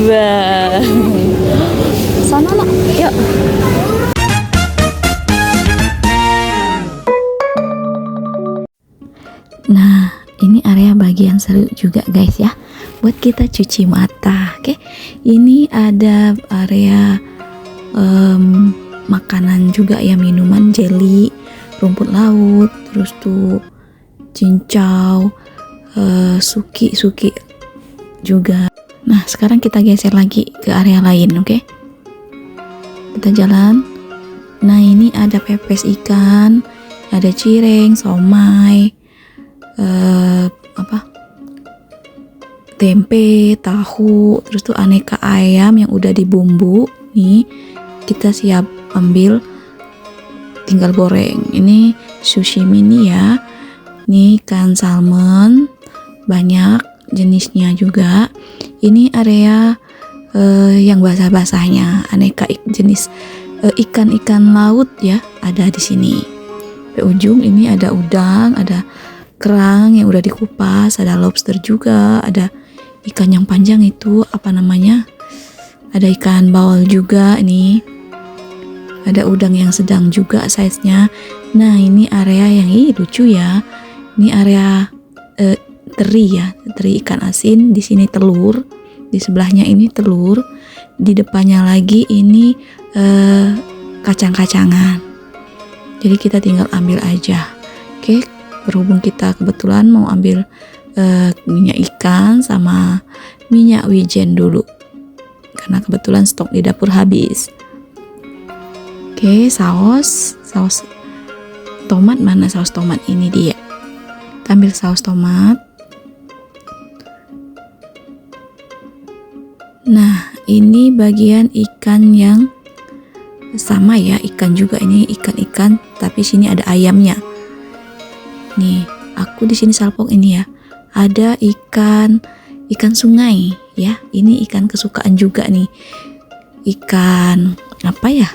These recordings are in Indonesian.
Wah. Sana nak, yuk. Nah, ini area bagian seru juga guys ya, buat kita cuci mata. Oke, ini ada area makanan juga ya, minuman, jelly, rumput laut, terus tuh cincau, suki juga. Nah, sekarang kita geser lagi ke area lain, oke? Kita jalan. Nah, ini ada pepes ikan, ada cireng, somai, tempe, tahu, terus tuh aneka ayam yang udah dibumbu. Nih, kita siap ambil, tinggal goreng. Ini sushimi nih ya. Nih ikan salmon, banyak jenisnya juga. Ini area yang basah-basahnya, aneka jenis ikan-ikan laut ya, ada di sini. Di ujung ini ada udang, ada kerang yang udah dikupas, ada lobster juga, ada ikan yang panjang itu apa namanya? Ada ikan bawal juga ini. Ada udang yang sedang juga size-nya. Nah, ini area yang lucu ya. Ini area teri ya, teri ikan asin. Di sini telur, di sebelahnya ini telur, di depannya lagi ini kacang-kacangan. Jadi kita tinggal ambil aja. Oke, berhubung kita kebetulan mau ambil minyak ikan sama minyak wijen dulu, karena kebetulan stok di dapur habis. Oke, saus tomat mana? Saus tomat ini dia. Kita ambil saus tomat. Nah, ini bagian ikan yang sama ya, ikan juga ini, ikan tapi sini ada ayamnya. Nih, aku di sini salpok ini ya. Ada ikan sungai ya. Ini ikan kesukaan juga nih. Ikan apa ya?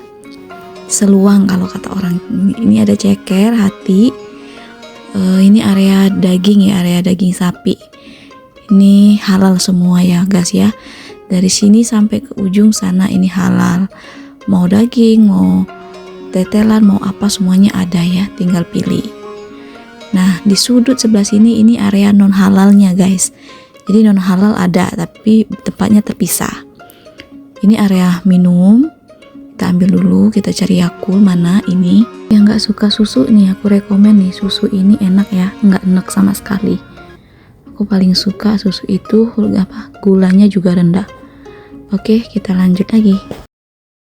Seluang kalau kata orang. Ini ada ceker, hati. Ini area daging ya, area daging sapi. Ini halal semua ya guys ya. Dari sini sampai ke ujung sana ini halal. Mau daging, mau tetelan, mau apa semuanya ada ya, tinggal pilih. Nah, di sudut sebelah sini ini area non halalnya guys. Jadi non halal ada, tapi tempatnya terpisah. Ini area minum. Kita ambil dulu, kita cari Yakult mana ini. Yang nggak suka susu nih, aku rekomen nih, susu ini enak ya, nggak enak sama sekali. Aku paling suka susu itu gulanya juga rendah. Oke, kita lanjut lagi.